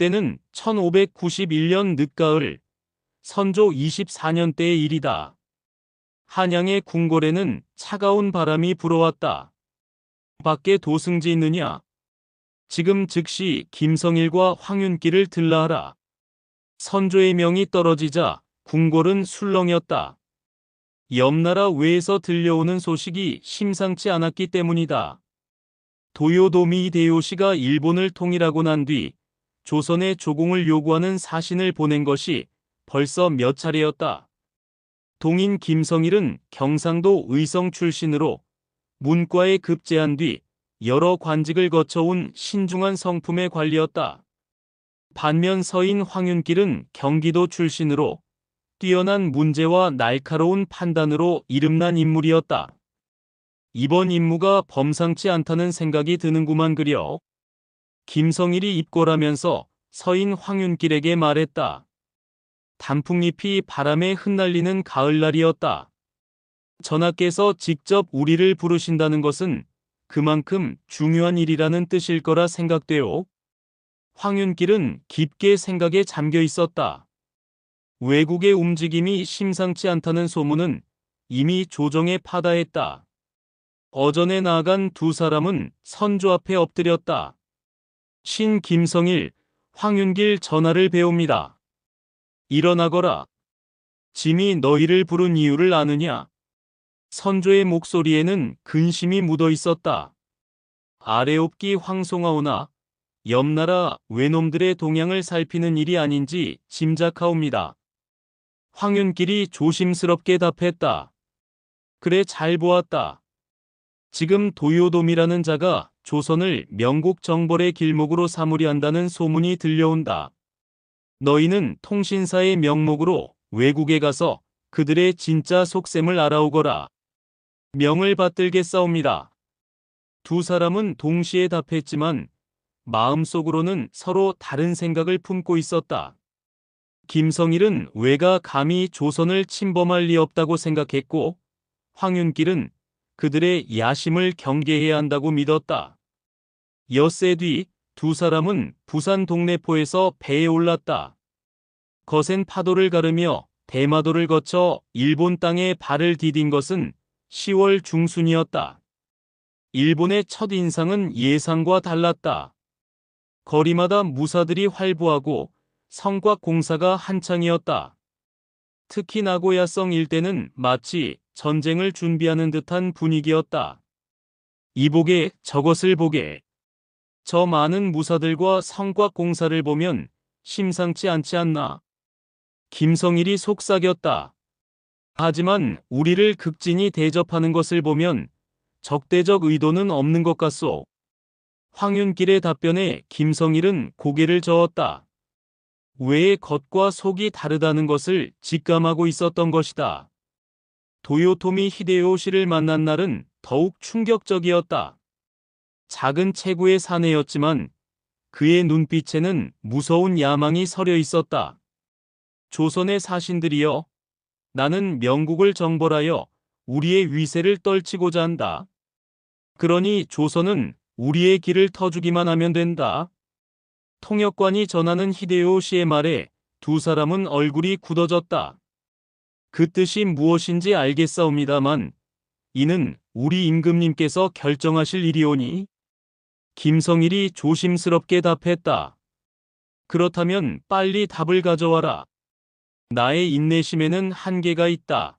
때는 1591년 늦가을 선조 24년 때의 일이다. 한양의 궁궐에는 차가운 바람이 불어왔다. 밖에 도승지 있느냐? 지금 즉시 김성일과 황윤기를 들라하라. 선조의 명이 떨어지자 궁궐은 술렁였다. 옆나라 외에서 들려오는 소식이 심상치 않았기 때문이다. 도요토미 히데요시가 일본을 통일하고 난 뒤 조선에 조공을 요구하는 사신을 보낸 것이 벌써 몇 차례였다. 동인 김성일은 경상도 의성 출신으로 문과에 급제한 뒤 여러 관직을 거쳐온 신중한 성품의 관리였다. 반면 서인 황윤길은 경기도 출신으로 뛰어난 문제와 날카로운 판단으로 이름난 인물이었다. 이번 임무가 범상치 않다는 생각이 드는구만 그려. 김성일이 입궐하면서 서인 황윤길에게 말했다. 단풍잎이 바람에 흩날리는 가을날이었다. 전하께서 직접 우리를 부르신다는 것은 그만큼 중요한 일이라는 뜻일 거라 생각돼요. 황윤길은 깊게 생각에 잠겨 있었다. 외국의 움직임이 심상치 않다는 소문은 이미 조정에 파다했다. 어전에 나아간 두 사람은 선조 앞에 엎드렸다. 신 김성일, 황윤길 전하를 배웁니다. 일어나거라. 짐이 너희를 부른 이유를 아느냐? 선조의 목소리에는 근심이 묻어 있었다. 아래옵기 황송하오나 옆나라 외놈들의 동향을 살피는 일이 아닌지 짐작하옵니다. 황윤길이 조심스럽게 답했다. 그래 잘 보았다. 지금 도요돔이라는 자가 조선을 명국 정벌의 길목으로 삼으려 한다는 소문이 들려온다. 너희는 통신사의 명목으로 외국에 가서 그들의 진짜 속셈을 알아오거라. 명을 받들겠사옵니다. 두 사람은 동시에 답했지만 마음속으로는 서로 다른 생각을 품고 있었다. 김성일은 왜가 감히 조선을 침범할 리 없다고 생각했고 황윤길은 그들의 야심을 경계해야 한다고 믿었다. 엿새 뒤 두 사람은 부산 동래포에서 배에 올랐다. 거센 파도를 가르며 대마도를 거쳐 일본 땅에 발을 디딘 것은 10월 중순이었다. 일본의 첫 인상은 예상과 달랐다. 거리마다 무사들이 활보하고 성곽 공사가 한창이었다. 특히 나고야성 일대는 마치 전쟁을 준비하는 듯한 분위기였다. 이보게 저것을 보게. 저 많은 무사들과 성곽 공사를 보면 심상치 않지 않나? 김성일이 속삭였다. 하지만 우리를 극진히 대접하는 것을 보면 적대적 의도는 없는 것 같소. 황윤길의 답변에 김성일은 고개를 저었다. 왜 겉과 속이 다르다는 것을 직감하고 있었던 것이다. 도요토미 히데요시를 만난 날은 더욱 충격적이었다. 작은 체구의 사내였지만 그의 눈빛에는 무서운 야망이 서려 있었다. 조선의 사신들이여, 나는 명국을 정벌하여 우리의 위세를 떨치고자 한다. 그러니 조선은 우리의 길을 터주기만 하면 된다. 통역관이 전하는 히데요시의 말에 두 사람은 얼굴이 굳어졌다. 그 뜻이 무엇인지 알겠사옵니다만 이는 우리 임금님께서 결정하실 일이오니. 김성일이 조심스럽게 답했다. 그렇다면 빨리 답을 가져와라. 나의 인내심에는 한계가 있다.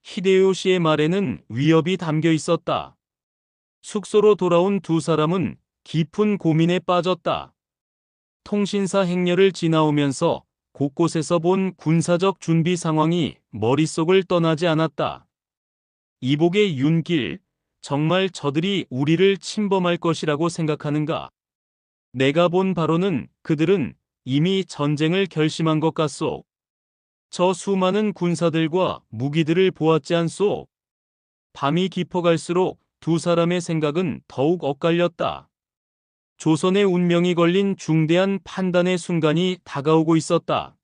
히데요시의 말에는 위협이 담겨 있었다. 숙소로 돌아온 두 사람은 깊은 고민에 빠졌다. 통신사 행렬을 지나오면서 곳곳에서 본 군사적 준비 상황이 머릿속을 떠나지 않았다. 이복의 윤길, 정말 저들이 우리를 침범할 것이라고 생각하는가? 내가 본 바로는 그들은 이미 전쟁을 결심한 것 같소. 저 수많은 군사들과 무기들을 보았지 않소? 밤이 깊어갈수록 두 사람의 생각은 더욱 엇갈렸다. 조선의 운명이 걸린 중대한 판단의 순간이 다가오고 있었다.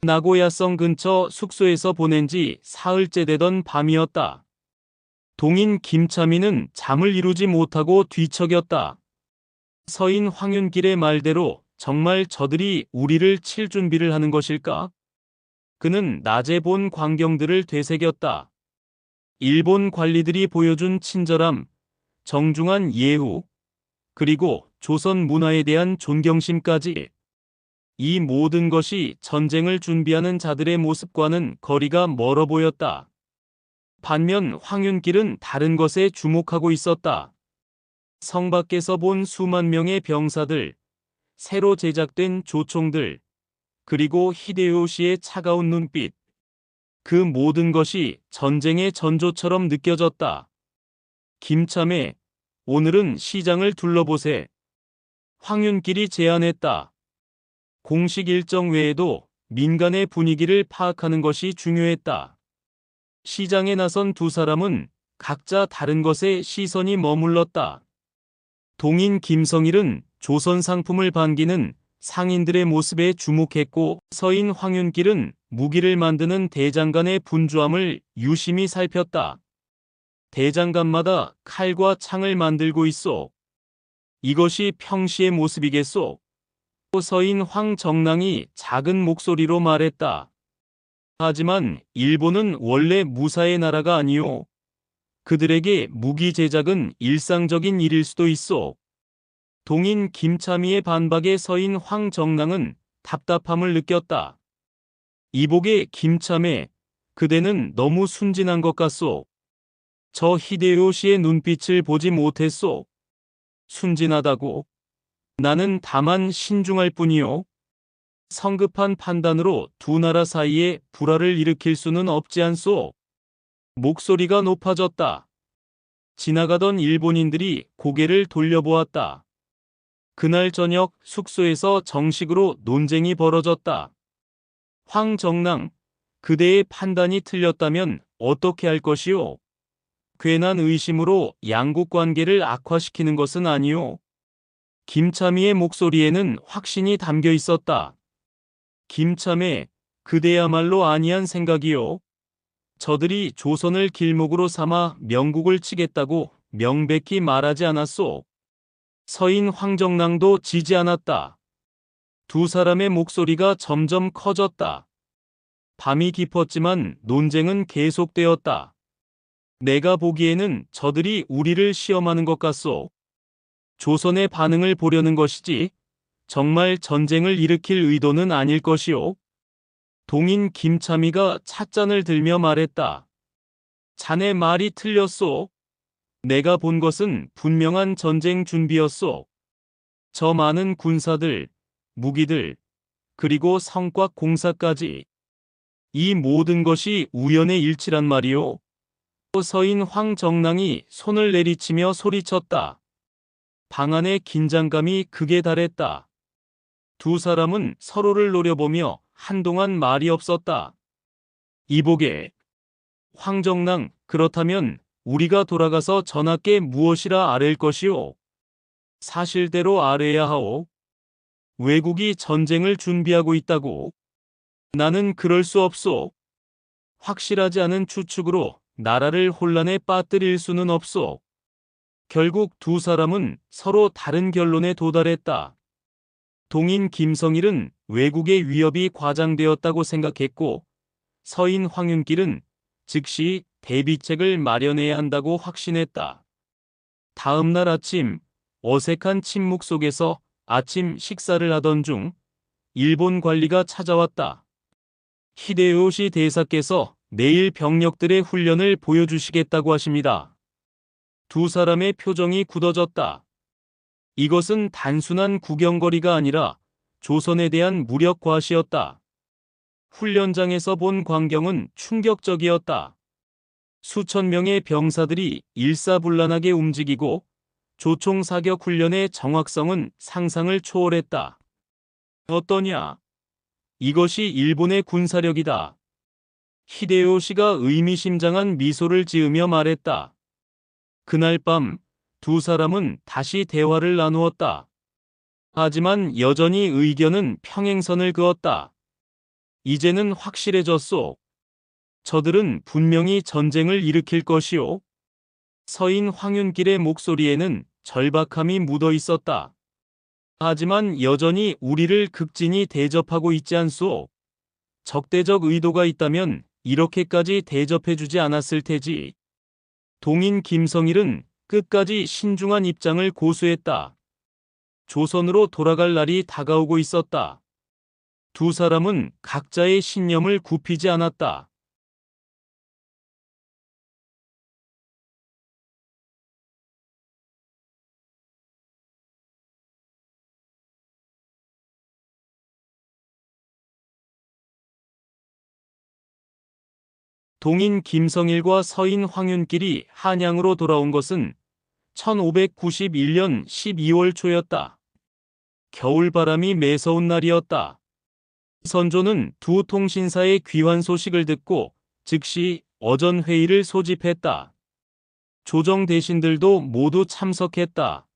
나고야성 근처 숙소에서 보낸 지 사흘째 되던 밤이었다. 동인 김참이는 잠을 이루지 못하고 뒤척였다. 서인 황윤길의 말대로 정말 저들이 우리를 칠 준비를 하는 것일까? 그는 낮에 본 광경들을 되새겼다. 일본 관리들이 보여준 친절함, 정중한 예우, 그리고 조선 문화에 대한 존경심까지. 이 모든 것이 전쟁을 준비하는 자들의 모습과는 거리가 멀어 보였다. 반면 황윤길은 다른 것에 주목하고 있었다. 성 밖에서 본 수만 명의 병사들, 새로 제작된 조총들, 그리고 히데요시의 차가운 눈빛. 그 모든 것이 전쟁의 전조처럼 느껴졌다. 김참에, 오늘은 시장을 둘러보세. 황윤길이 제안했다. 공식 일정 외에도 민간의 분위기를 파악하는 것이 중요했다. 시장에 나선 두 사람은 각자 다른 것에 시선이 머물렀다. 동인 김성일은 조선 상품을 반기는 상인들의 모습에 주목했고, 서인 황윤길은 무기를 만드는 대장간의 분주함을 유심히 살폈다. 대장간마다 칼과 창을 만들고 있소. 이것이 평시의 모습이겠소. 서인 황정랑이 작은 목소리로 말했다. 하지만 일본은 원래 무사의 나라가 아니오. 그들에게 무기 제작은 일상적인 일일 수도 있어. 동인 김참이의 반박에 서인 황정랑은 답답함을 느꼈다. 이복의 김참에, 그대는 너무 순진한 것 같소. 저 히데요시의 눈빛을 보지 못했소. 순진하다고? 나는 다만 신중할 뿐이요. 성급한 판단으로 두 나라 사이에 불화를 일으킬 수는 없지 않소. 목소리가 높아졌다. 지나가던 일본인들이 고개를 돌려보았다. 그날 저녁 숙소에서 정식으로 논쟁이 벌어졌다. 황정랑, 그대의 판단이 틀렸다면 어떻게 할 것이오? 괜한 의심으로 양국 관계를 악화시키는 것은 아니오. 김참이의 목소리에는 확신이 담겨 있었다. 김참에, 그대야말로 아니한 생각이오. 저들이 조선을 길목으로 삼아 명국을 치겠다고 명백히 말하지 않았소. 서인 황정랑도 지지 않았다. 두 사람의 목소리가 점점 커졌다. 밤이 깊었지만 논쟁은 계속되었다. 내가 보기에는 저들이 우리를 시험하는 것 같소. 조선의 반응을 보려는 것이지 정말 전쟁을 일으킬 의도는 아닐 것이오. 동인 김참이가 찻잔을 들며 말했다. 자네 말이 틀렸소. 내가 본 것은 분명한 전쟁 준비였소. 저 많은 군사들, 무기들, 그리고 성곽 공사까지. 이 모든 것이 우연의 일치란 말이오. 서인 황정랑이 손을 내리치며 소리쳤다. 방 안의 긴장감이 극에 달했다. 두 사람은 서로를 노려보며 한동안 말이 없었다. 이복에, 황정랑, 그렇다면 우리가 돌아가서 전하께 무엇이라 아랠 것이오? 사실대로 아뢰야 하오. 외국이 전쟁을 준비하고 있다고. 나는 그럴 수 없소. 확실하지 않은 추측으로 나라를 혼란에 빠뜨릴 수는 없소. 결국 두 사람은 서로 다른 결론에 도달했다. 동인 김성일은 외국의 위협이 과장되었다고 생각했고, 서인 황윤길은 즉시 대비책을 마련해야 한다고 확신했다. 다음 날 아침, 어색한 침묵 속에서 아침 식사를 하던 중 일본 관리가 찾아왔다. 히데요시 대사께서 내일 병력들의 훈련을 보여주시겠다고 하십니다. 두 사람의 표정이 굳어졌다. 이것은 단순한 구경거리가 아니라 조선에 대한 무력 과시였다. 훈련장에서 본 광경은 충격적이었다. 수천 명의 병사들이 일사불란하게 움직이고 조총 사격 훈련의 정확성은 상상을 초월했다. 어떠냐? 이것이 일본의 군사력이다. 히데요시가 의미심장한 미소를 지으며 말했다. 그날 밤 두 사람은 다시 대화를 나누었다. 하지만 여전히 의견은 평행선을 그었다. 이제는 확실해졌소. 저들은 분명히 전쟁을 일으킬 것이오. 서인 황윤길의 목소리에는 절박함이 묻어 있었다. 하지만 여전히 우리를 극진히 대접하고 있지 않소. 적대적 의도가 있다면 이렇게까지 대접해주지 않았을 테지. 동인 김성일은 끝까지 신중한 입장을 고수했다. 조선으로 돌아갈 날이 다가오고 있었다. 두 사람은 각자의 신념을 굽히지 않았다. 동인 김성일과 서인 황윤길이 한양으로 돌아온 것은 1591년 12월 초였다. 겨울바람이 매서운 날이었다. 선조는 두 통신사의 귀환 소식을 듣고 즉시 어전 회의를 소집했다. 조정 대신들도 모두 참석했다.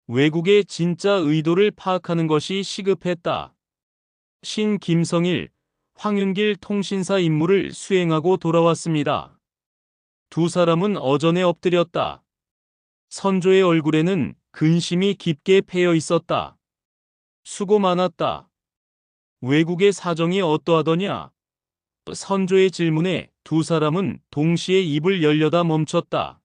왜국의 진짜 의도를 파악하는 것이 시급했다. 신 김성일, 황윤길 통신사 임무를 수행하고 돌아왔습니다. 두 사람은 어전에 엎드렸다. 선조의 얼굴에는 근심이 깊게 패여 있었다. 수고 많았다. 왜국의 사정이 어떠하더냐? 선조의 질문에 두 사람은 동시에 입을 열려다 멈췄다.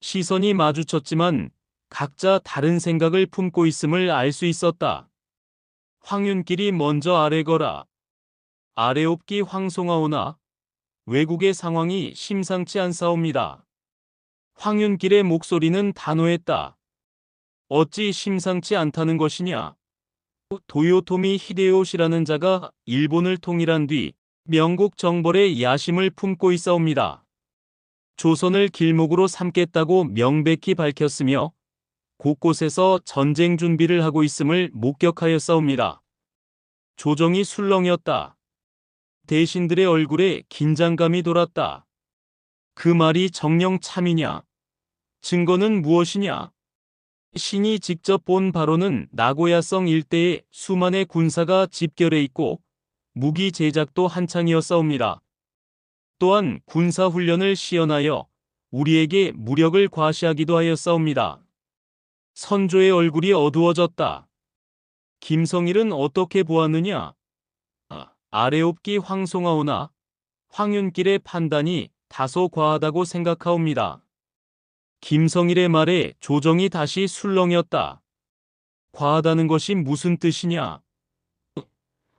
시선이 마주쳤지만 각자 다른 생각을 품고 있음을 알 수 있었다. 황윤길이 먼저 아래거라. 아래옵기 황송하오나 왜국의 상황이 심상치 않사옵니다. 황윤길의 목소리는 단호했다. 어찌 심상치 않다는 것이냐? 도요토미 히데요시라는 자가 일본을 통일한 뒤 명국 정벌의 야심을 품고 있사옵니다. 조선을 길목으로 삼겠다고 명백히 밝혔으며 곳곳에서 전쟁 준비를 하고 있음을 목격하였사옵니다. 조정이 술렁였다. 대신들의 얼굴에 긴장감이 돌았다. 그 말이 정녕 참이냐? 증거는 무엇이냐? 신이 직접 본 바로는 나고야성 일대에 수만의 군사가 집결해 있고 무기 제작도 한창이었사옵니다. 또한 군사훈련을 시연하여 우리에게 무력을 과시하기도 하였사옵니다. 선조의 얼굴이 어두워졌다. 김성일은 어떻게 보았느냐? 아래옵기 황송하오나 황윤길의 판단이 다소 과하다고 생각하옵니다. 김성일의 말에 조정이 다시 술렁였다. 과하다는 것이 무슨 뜻이냐?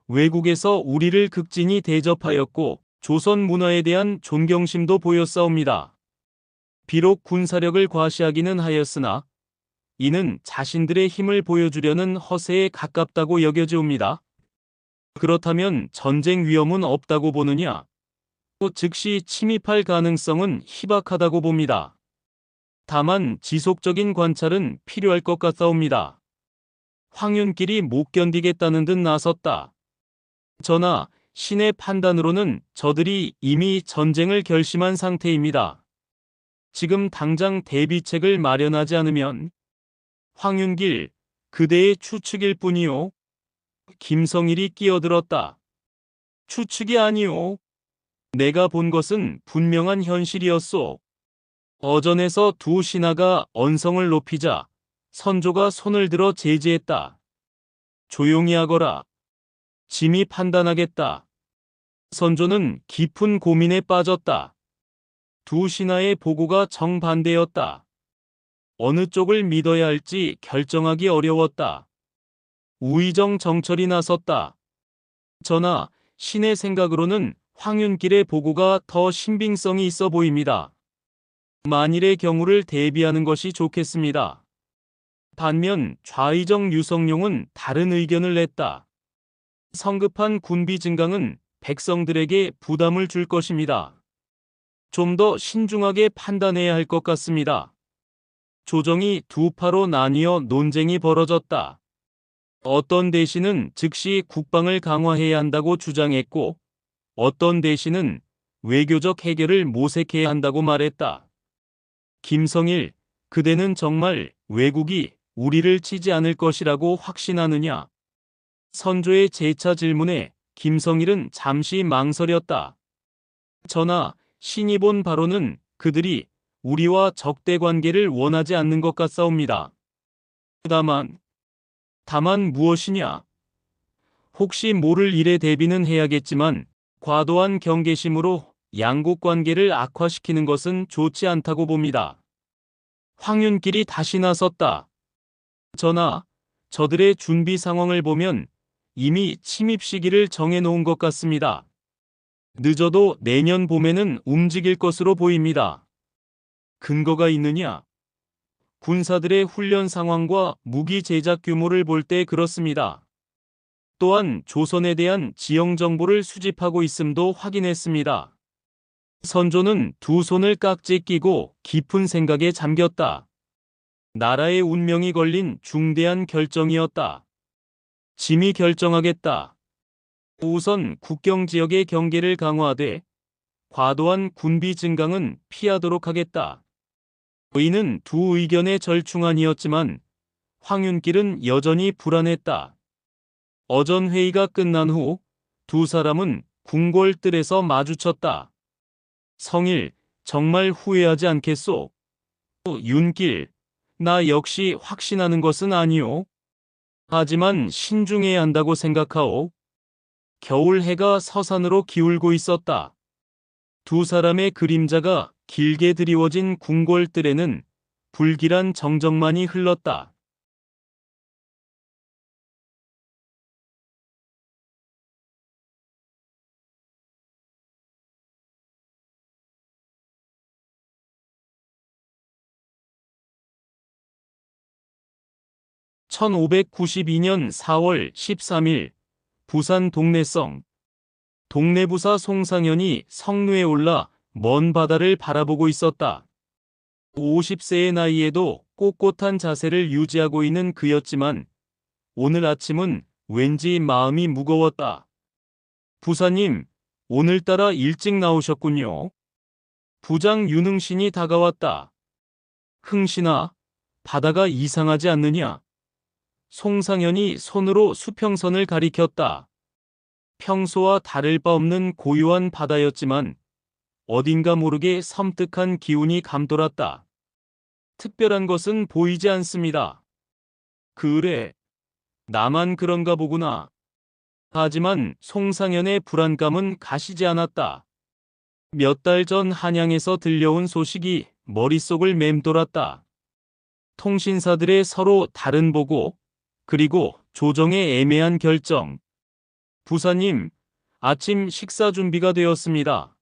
왜국에서 우리를 극진히 대접하였고 조선 문화에 대한 존경심도 보였사옵니다. 비록 군사력을 과시하기는 하였으나 이는 자신들의 힘을 보여주려는 허세에 가깝다고 여겨지옵니다. 그렇다면 전쟁 위험은 없다고 보느냐? 또 즉시 침입할 가능성은 희박하다고 봅니다. 다만 지속적인 관찰은 필요할 것 같사옵니다. 황윤길이 못 견디겠다는 듯 나섰다. 전하, 신의 판단으로는 저들이 이미 전쟁을 결심한 상태입니다. 지금 당장 대비책을 마련하지 않으면 황윤길, 그대의 추측일 뿐이요. 김성일이 끼어들었다. 추측이 아니오. 내가 본 것은 분명한 현실이었소. 어전에서 두 신하가 언성을 높이자 선조가 손을 들어 제지했다. 조용히 하거라. 짐이 판단하겠다. 선조는 깊은 고민에 빠졌다. 두 신하의 보고가 정반대였다. 어느 쪽을 믿어야 할지 결정하기 어려웠다. 우의정 정철이 나섰다. 전하, 신의 생각으로는 황윤길의 보고가 더 신빙성이 있어 보입니다. 만일의 경우를 대비하는 것이 좋겠습니다. 반면 좌의정 유성룡은 다른 의견을 냈다. 성급한 군비 증강은 백성들에게 부담을 줄 것입니다. 좀 더 신중하게 판단해야 할 것 같습니다. 조정이 두 파로 나뉘어 논쟁이 벌어졌다. 어떤 대신은 즉시 국방을 강화해야 한다고 주장했고 어떤 대신은 외교적 해결을 모색해야 한다고 말했다. 김성일, 그대는 정말 왜국이 우리를 치지 않을 것이라고 확신하느냐? 선조의 재차 질문에 김성일은 잠시 망설였다. 전하, 신이 본 바로는 그들이 우리와 적대 관계를 원하지 않는 것 같사옵니다. 다만 무엇이냐? 혹시 모를 일에 대비는 해야겠지만 과도한 경계심으로 양국 관계를 악화시키는 것은 좋지 않다고 봅니다. 황윤길이 다시 나섰다. 전하, 저들의 준비 상황을 보면 이미 침입 시기를 정해놓은 것 같습니다. 늦어도 내년 봄에는 움직일 것으로 보입니다. 근거가 있느냐? 군사들의 훈련 상황과 무기 제작 규모를 볼 때 그렇습니다. 또한 조선에 대한 지형 정보를 수집하고 있음도 확인했습니다. 선조는 두 손을 깍지 끼고 깊은 생각에 잠겼다. 나라의 운명이 걸린 중대한 결정이었다. 짐이 결정하겠다. 우선 국경 지역의 경계를 강화하되 과도한 군비 증강은 피하도록 하겠다. 이는 두 의견의 절충안이었지만 황윤길은 여전히 불안했다. 어전 회의가 끝난 후 두 사람은 궁궐뜰에서 마주쳤다. 성일, 정말 후회하지 않겠소? 윤길, 나 역시 확신하는 것은 아니오. 하지만 신중해야 한다고 생각하오. 겨울 해가 서산으로 기울고 있었다. 두 사람의 그림자가 길게 드리워진 궁궐뜰에는 불길한 정적만이 흘렀다. 1592년 4월 13일 부산 동래성 동래부사 송상현이 성루에 올라 먼 바다를 바라보고 있었다. 50세의 나이에도 꼿꼿한 자세를 유지하고 있는 그였지만 오늘 아침은 왠지 마음이 무거웠다. 부사님, 오늘따라 일찍 나오셨군요. 부장 윤흥신이 다가왔다. 흥신아, 바다가 이상하지 않느냐? 송상현이 손으로 수평선을 가리켰다. 평소와 다를 바 없는 고요한 바다였지만 어딘가 모르게 섬뜩한 기운이 감돌았다. 특별한 것은 보이지 않습니다. 그래, 나만 그런가 보구나. 하지만 송상현의 불안감은 가시지 않았다. 몇 달 전 한양에서 들려온 소식이 머릿속을 맴돌았다. 통신사들의 서로 다른 보고, 그리고 조정의 애매한 결정. 부사님, 아침 식사 준비가 되었습니다.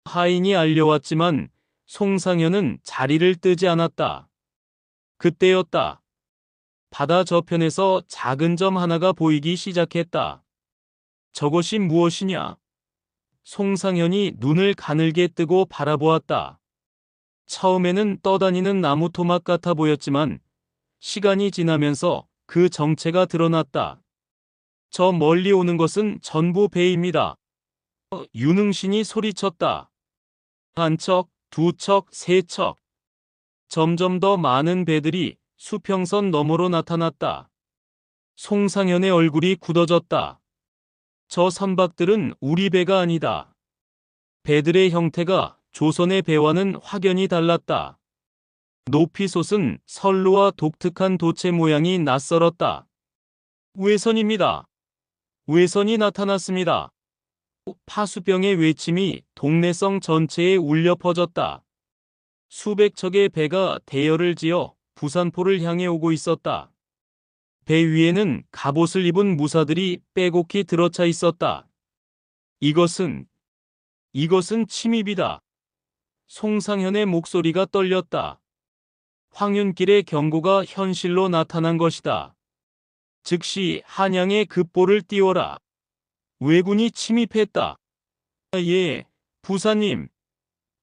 하인이 알려왔지만 송상현은 자리를 뜨지 않았다. 그때였다. 바다 저편에서 작은 점 하나가 보이기 시작했다. 저것이 무엇이냐? 송상현이 눈을 가늘게 뜨고 바라보았다. 처음에는 떠다니는 나무 토막 같아 보였지만 시간이 지나면서 그 정체가 드러났다. 저 멀리 오는 것은 전부 배입니다. 윤흥신이 소리쳤다. 한 척, 두 척, 세 척. 점점 더 많은 배들이 수평선 너머로 나타났다. 송상현의 얼굴이 굳어졌다. 저 선박들은 우리 배가 아니다. 배들의 형태가 조선의 배와는 확연히 달랐다. 높이 솟은 선루와 독특한 도체 모양이 낯설었다. 외선입니다. 외선이 나타났습니다. 파수병의 외침이 동래성 전체에 울려 퍼졌다. 수백 척의 배가 대열을 지어 부산포를 향해 오고 있었다. 배 위에는 갑옷을 입은 무사들이 빼곡히 들어차 있었다. 이것은 침입이다. 송상현의 목소리가 떨렸다. 황윤길의 경고가 현실로 나타난 것이다. 즉시 한양에 급보를 띄워라. 왜군이 침입했다. 예, 부사님.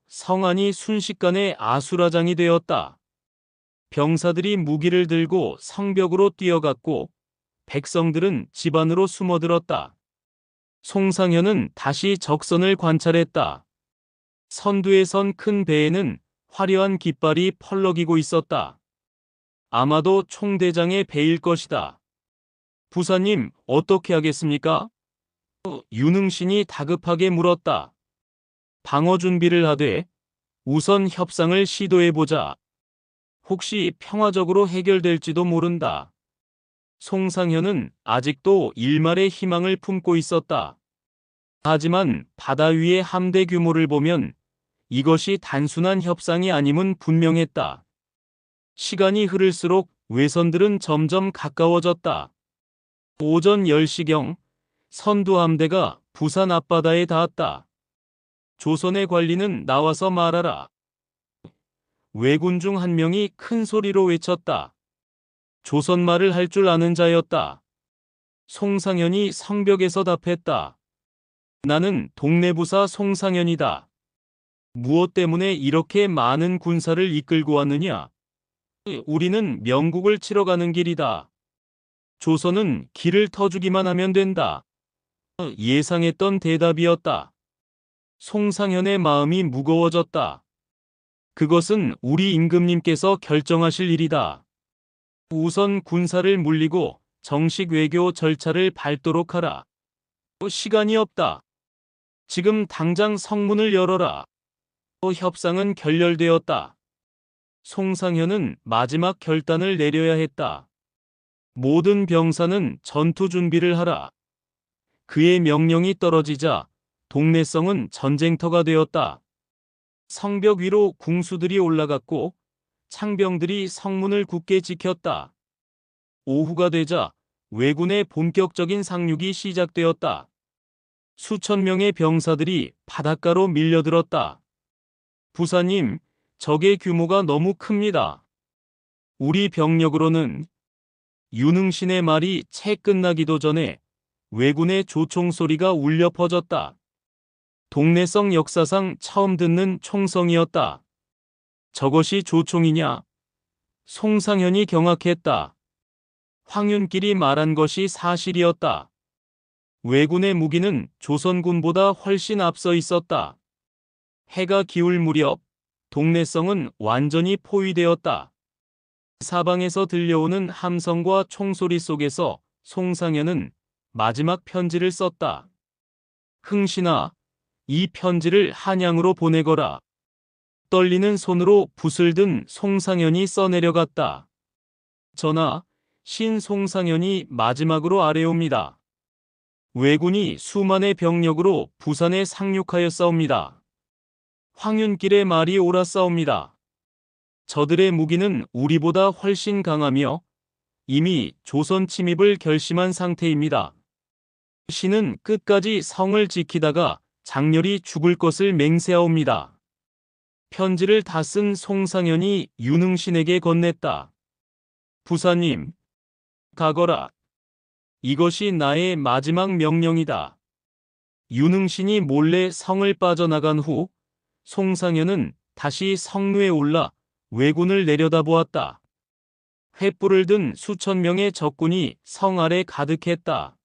성안이 순식간에 아수라장이 되었다. 병사들이 무기를 들고 성벽으로 뛰어갔고 백성들은 집 안으로 숨어들었다. 송상현은 다시 적선을 관찰했다. 선두에 선 큰 배에는 화려한 깃발이 펄럭이고 있었다. 아마도 총대장의 배일 것이다. 부사님, 어떻게 하겠습니까? 윤흥신이 다급하게 물었다. 방어 준비를 하되 우선 협상을 시도해보자. 혹시 평화적으로 해결될지도 모른다. 송상현은 아직도 일말의 희망을 품고 있었다. 하지만 바다 위의 함대 규모를 보면 이것이 단순한 협상이 아님은 분명했다. 시간이 흐를수록 외선들은 점점 가까워졌다. 오전 10시경 선두함대가 부산 앞바다에 닿았다. 조선의 관리는 나와서 말하라. 왜군 중 한 명이 큰 소리로 외쳤다. 조선말을 할 줄 아는 자였다. 송상현이 성벽에서 답했다. 나는 동래부사 송상현이다. 무엇 때문에 이렇게 많은 군사를 이끌고 왔느냐? 우리는 명국을 치러 가는 길이다. 조선은 길을 터주기만 하면 된다. 예상했던 대답이었다. 송상현의 마음이 무거워졌다. 그것은 우리 임금님께서 결정하실 일이다. 우선 군사를 물리고 정식 외교 절차를 밟도록 하라. 시간이 없다. 지금 당장 성문을 열어라. 협상은 결렬되었다. 송상현은 마지막 결단을 내려야 했다. 모든 병사는 전투 준비를 하라. 그의 명령이 떨어지자 동래성은 전쟁터가 되었다. 성벽 위로 궁수들이 올라갔고 창병들이 성문을 굳게 지켰다. 오후가 되자 왜군의 본격적인 상륙이 시작되었다. 수천 명의 병사들이 바닷가로 밀려들었다. 부사님, 적의 규모가 너무 큽니다. 우리 병력으로는 윤흥신의 말이 채 끝나기도 전에 왜군의 조총 소리가 울려 퍼졌다. 동래성 역사상 처음 듣는 총성이었다. 저것이 조총이냐? 송상현이 경악했다. 황윤길이 말한 것이 사실이었다. 왜군의 무기는 조선군보다 훨씬 앞서 있었다. 해가 기울 무렵 동래성은 완전히 포위되었다. 사방에서 들려오는 함성과 총소리 속에서 송상현은 마지막 편지를 썼다. 흥신아, 이 편지를 한양으로 보내거라. 떨리는 손으로 붓을 든 송상현이 써내려갔다. 전하, 신 송상현이 마지막으로 아뢰옵니다. 왜군이 수만의 병력으로 부산에 상륙하였사옵니다. 황윤길의 말이 옳았사옵니다. 저들의 무기는 우리보다 훨씬 강하며 이미 조선 침입을 결심한 상태입니다. 신은 끝까지 성을 지키다가 장렬히 죽을 것을 맹세하옵니다. 편지를 다 쓴 송상현이 윤흥신에게 건넸다. 부사님, 가거라. 이것이 나의 마지막 명령이다. 윤흥신이 몰래 성을 빠져나간 후 송상현은 다시 성루에 올라 왜군을 내려다보았다. 횃불을 든 수천 명의 적군이 성 아래 가득했다.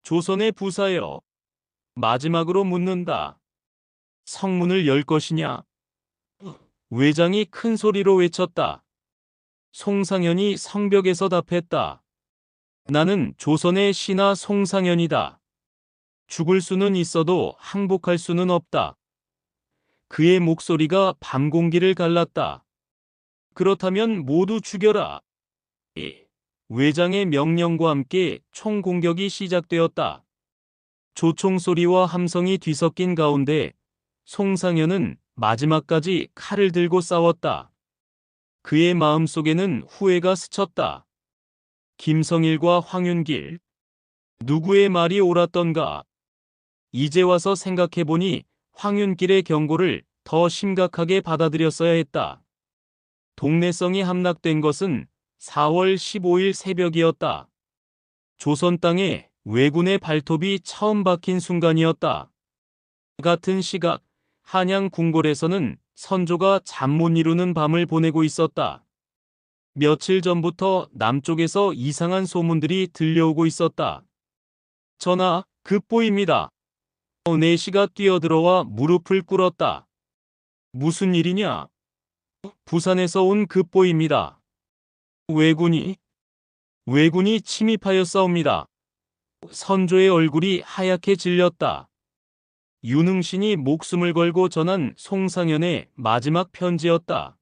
조선의 부사여, 마지막으로 묻는다. 성문을 열 것이냐? 외장이 큰 소리로 외쳤다. 송상현이 성벽에서 답했다. 나는 조선의 신하 송상현이다. 죽을 수는 있어도 항복할 수는 없다. 그의 목소리가 밤 공기를 갈랐다. 그렇다면 모두 죽여라. 외장의 명령과 함께 총 공격이 시작되었다. 조총 소리와 함성이 뒤섞인 가운데 송상현은 마지막까지 칼을 들고 싸웠다. 그의 마음속에는 후회가 스쳤다. 김성일과 황윤길, 누구의 말이 옳았던가? 이제 와서 생각해보니 황윤길의 경고를 더 심각하게 받아들였어야 했다. 동래성이 함락된 것은 4월 15일 새벽이었다. 조선 땅에 왜군의 발톱이 처음 박힌 순간이었다. 같은 시각 한양 궁궐에서는 선조가 잠 못 이루는 밤을 보내고 있었다. 며칠 전부터 남쪽에서 이상한 소문들이 들려오고 있었다. 전하, 급보입니다. 내시가 뛰어들어와 무릎을 꿇었다. 무슨 일이냐? 부산에서 온 급보입니다. 왜군이 침입하였사옵니다. 선조의 얼굴이 하얗게 질렸다. 윤흥신이 목숨을 걸고 전한 송상현의 마지막 편지였다.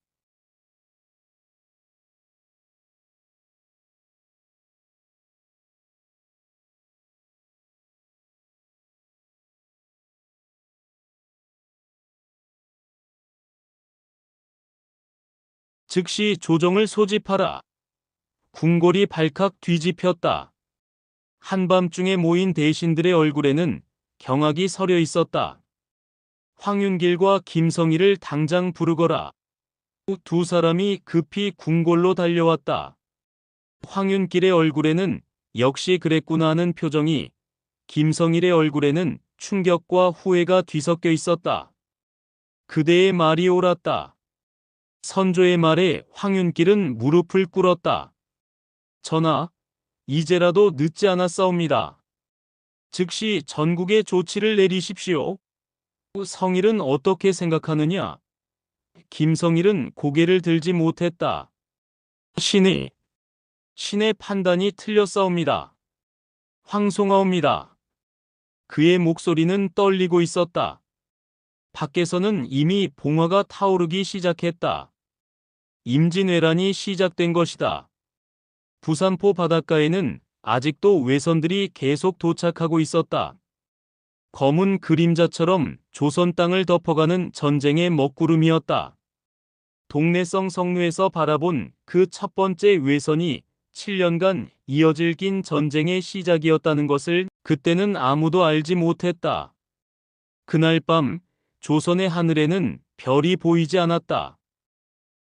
즉시 조정을 소집하라. 궁궐이 발칵 뒤집혔다. 한밤중에 모인 대신들의 얼굴에는 경악이 서려 있었다. 황윤길과 김성희를 당장 부르거라. 두 사람이 급히 궁궐로 달려왔다. 황윤길의 얼굴에는 역시 그랬구나 하는 표정이, 김성일의 얼굴에는 충격과 후회가 뒤섞여 있었다. 그대의 말이 옳았다. 선조의 말에 황윤길은 무릎을 꿇었다. 전하, 이제라도 늦지 않았사옵니다. 즉시 전국에 조치를 내리십시오. 성일은 어떻게 생각하느냐? 김성일은 고개를 들지 못했다. 신의 판단이 틀렸사옵니다. 황송하옵니다. 그의 목소리는 떨리고 있었다. 밖에서는 이미 봉화가 타오르기 시작했다. 임진왜란이 시작된 것이다. 부산포 바닷가에는 아직도 외선들이 계속 도착하고 있었다. 검은 그림자처럼 조선 땅을 덮어가는 전쟁의 먹구름이었다. 동래성 성루에서 바라본 그 첫 번째 외선이 7년간 이어질 긴 전쟁의 시작이었다는 것을 그때는 아무도 알지 못했다. 그날 밤 조선의 하늘에는 별이 보이지 않았다.